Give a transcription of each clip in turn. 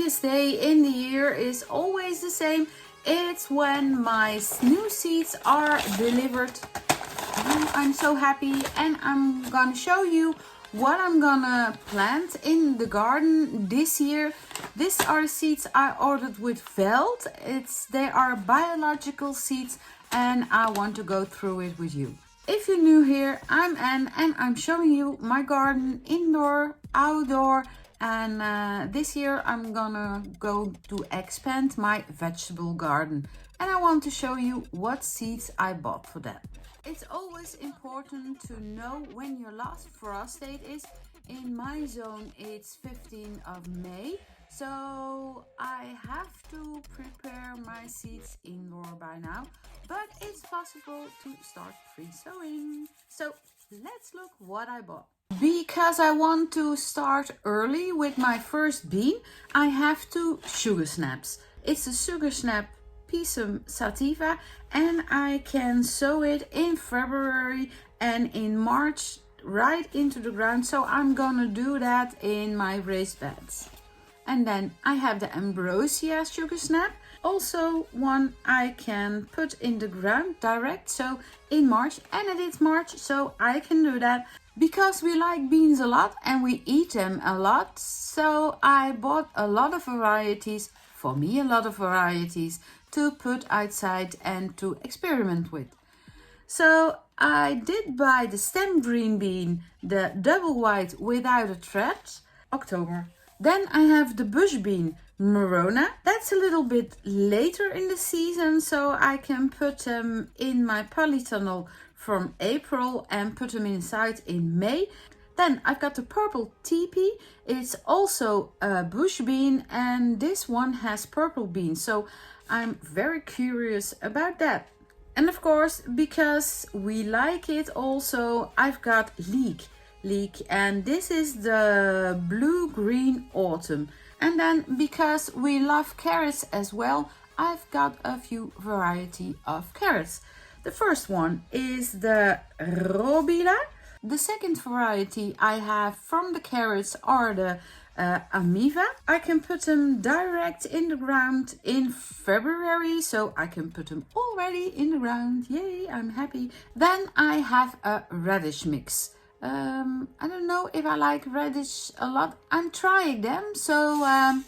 happiest day in the year is always the same. It's when my new seeds are delivered. I'm so happy, and I'm gonna show you what I'm gonna plant in the garden this year. These are seeds I ordered with Veld. They are biological seeds, and I want to go through it with you. If you're new here, I'm Anne, and I'm showing you my garden, indoor, outdoor, and this year I'm gonna go to expand my vegetable garden, and I want to show you what seeds I bought for that. It's always important to know when your last frost date is. In my zone it's 15th of May, so I have to prepare my seeds indoor by now, but it's possible to start pre-sowing. So let's look what I bought. Because I want to start early with my first bean, I have two sugar snaps. It's a sugar snap Pisum sativa, and I can sow it in February and in March right into the ground, so I'm gonna do that in my raised beds. And then I have the Ambrosia sugar snap, also one I can put in the ground direct, so in March, and it is March, so I can do that because we like beans a lot and we eat them a lot. So I bought a lot of varieties, for me a lot of varieties, to put outside and to experiment with. So I did buy the stem green bean, the double white without a thread, October. Then I have the bush bean, Morona. That's a little bit later in the season, so I can put them in my polytunnel from April and put them inside in May. Then I've got the purple teepee. It's also a bush bean, and this one has purple beans, so I'm very curious about that. And of course, because we like it also, I've got leek, and this is the blue-green autumn. And then because we love carrots as well, I've got a few variety of carrots. The first one is the Robila. The second variety I have from the carrots are the Amiva. I can put them direct in the ground in February, so I can put them already in the ground. Yay, I'm happy. Then I have a radish mix. I don't know if I like radish a lot. I'm trying them, so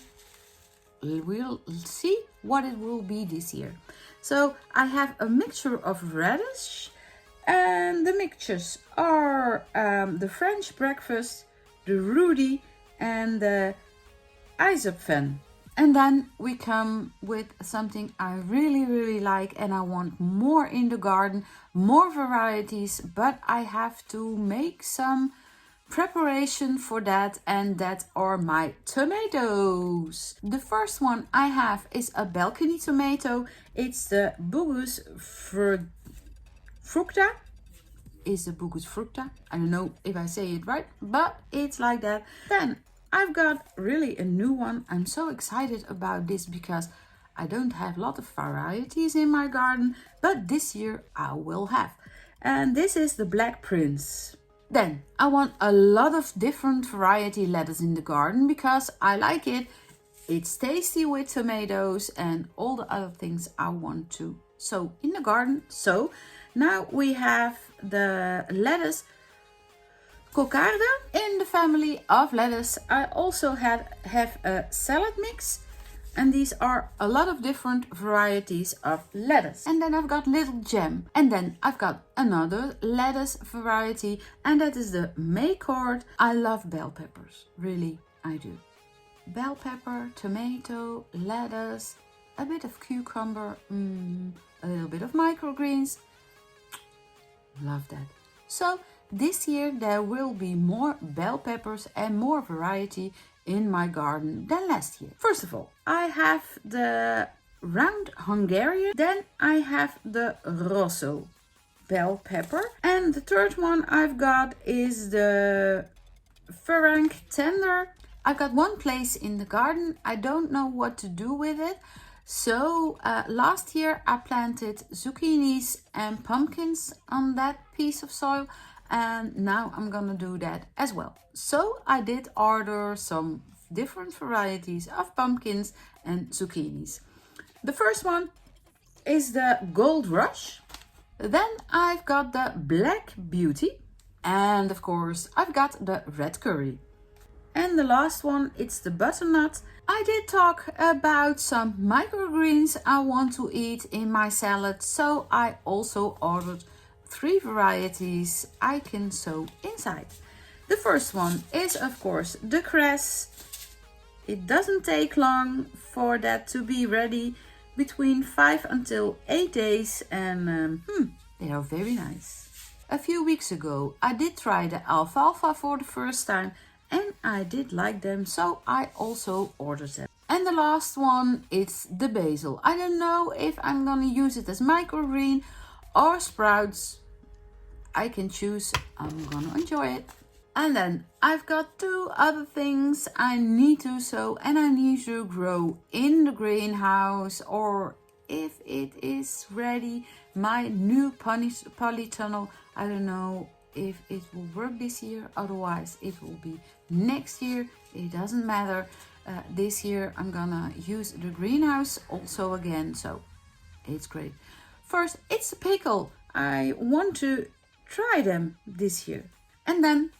we'll see what it will be this year. So I have a mixture of radish, and the mixtures are the French breakfast, the Rudy, and the Eisopfen. And then we come with something I really like, and I want more in the garden, more varieties, but I have to make some preparation for that, and that are my tomatoes. The first one I have is a balcony tomato. It's the Bugus fructa. Is the Bugus fructa. I don't know if I say it right, but it's like that. Then I've got really a new one. I'm so excited about this because I don't have a lot of varieties in my garden, but this year I will have. And this is the Black Prince. Then I want a lot of different variety lettuce in the garden because I like it. It's tasty with tomatoes and all the other things I want to sow in the garden. So now we have the lettuce Cocarda in the family of lettuce. I also have a salad mix, and these are a lot of different varieties of lettuce. And then I've got Little Gem, and then I've got another lettuce variety, and that is the Maycord. I love bell peppers, really I do. Bell pepper, tomato, lettuce, a bit of cucumber, a little bit of microgreens. Love that. So this year there will be more bell peppers and more variety in my garden than last year. First of all, I have the round Hungarian, then I have the Rosso bell pepper, and the third one I've got is the Ferenc tender. I've got one place in the garden. I don't know what to do with it. So last year I planted zucchinis and pumpkins on that piece of soil, and now I'm gonna do that as well. So I did order some different varieties of pumpkins and zucchinis. The first one is the Gold Rush. Then I've got the Black Beauty. And of course, I've got the Red Curry. And the last one, it's the Butternut. I did talk about some microgreens I want to eat in my salad, so I also ordered 3 varieties I can sow inside. The first one is of course the cress. It doesn't take long for that to be ready, between 5 until 8 days, and they are very nice. A few weeks ago I did try the alfalfa for the first time and I did like them, so I also ordered them. And the last one is the basil. I don't know if I'm gonna use it as microgreen or sprouts. I can choose. I'm gonna enjoy it. And then I've got 2 other things I need to sow and I need to grow in the greenhouse, or if it is ready, my new polytunnel. I don't know if it will work this year, otherwise it will be next year. It doesn't matter. This year I'm gonna use the greenhouse also again, so it's great. First, it's the pickle. I want to try them this year. And then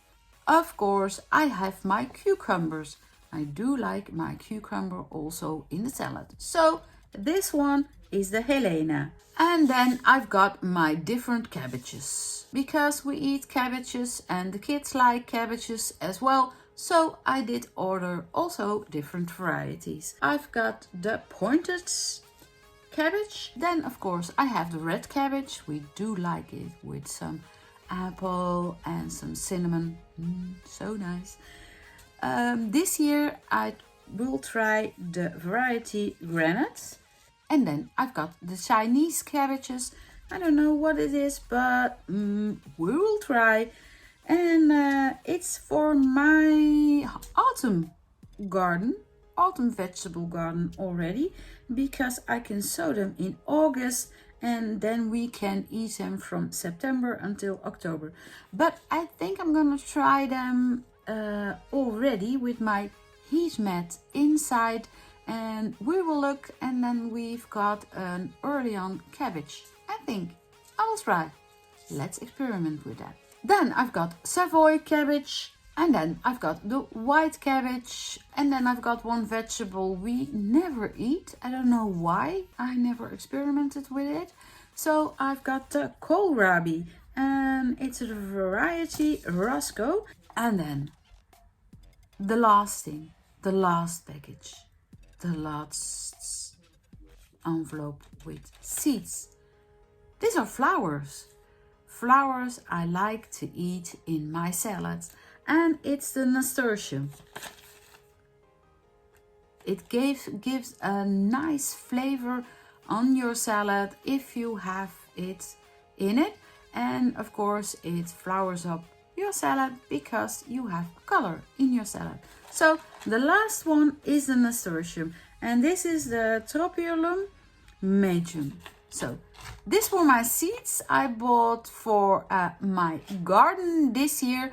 of course I have my cucumbers. I do like my cucumber also in the salad. So this one is the Helena. And then I've got my different cabbages, because we eat cabbages and the kids like cabbages as well. So I did order also different varieties. I've got the pointed cabbage. Then of course I have the red cabbage. We do like it with some apple and some cinnamon. So nice. This year I will try the variety Granite. And then I've got the Chinese cabbages. I don't know what it is, but we will try. And it's for my autumn garden, autumn vegetable garden already, because I can sow them in August and then we can eat them from September until October. But I think I'm gonna try them already with my heat mat inside, and we will look. And then we've got an early on cabbage. I think I will try. Let's experiment with that. Then I've got Savoy cabbage, and then I've got the white cabbage, and then I've got one vegetable we never eat. I don't know why. I never experimented with it. So I've got the kohlrabi, and it's a variety Roscoe. And then the last thing, the last package, the last envelope with seeds. These are flowers. Flowers I like to eat in my salads, and it's the nasturtium. It gives a nice flavor on your salad if you have it in it, and of course it flowers up your salad because you have color in your salad. So the last one is the nasturtium, and this is the Tropiolum majum. So this were my seeds I bought for my garden this year.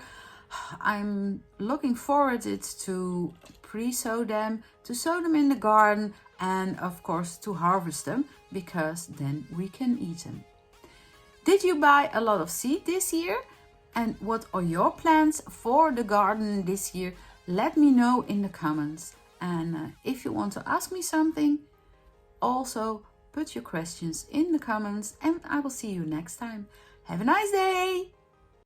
I'm looking forward to pre-sow them, to sow them in the garden, and of course to harvest them, because then we can eat them. Did you buy a lot of seed this year? And what are your plans for the garden this year? Let me know in the comments. And if you want to ask me something, also put your questions in the comments, and I will see you next time. Have a nice day!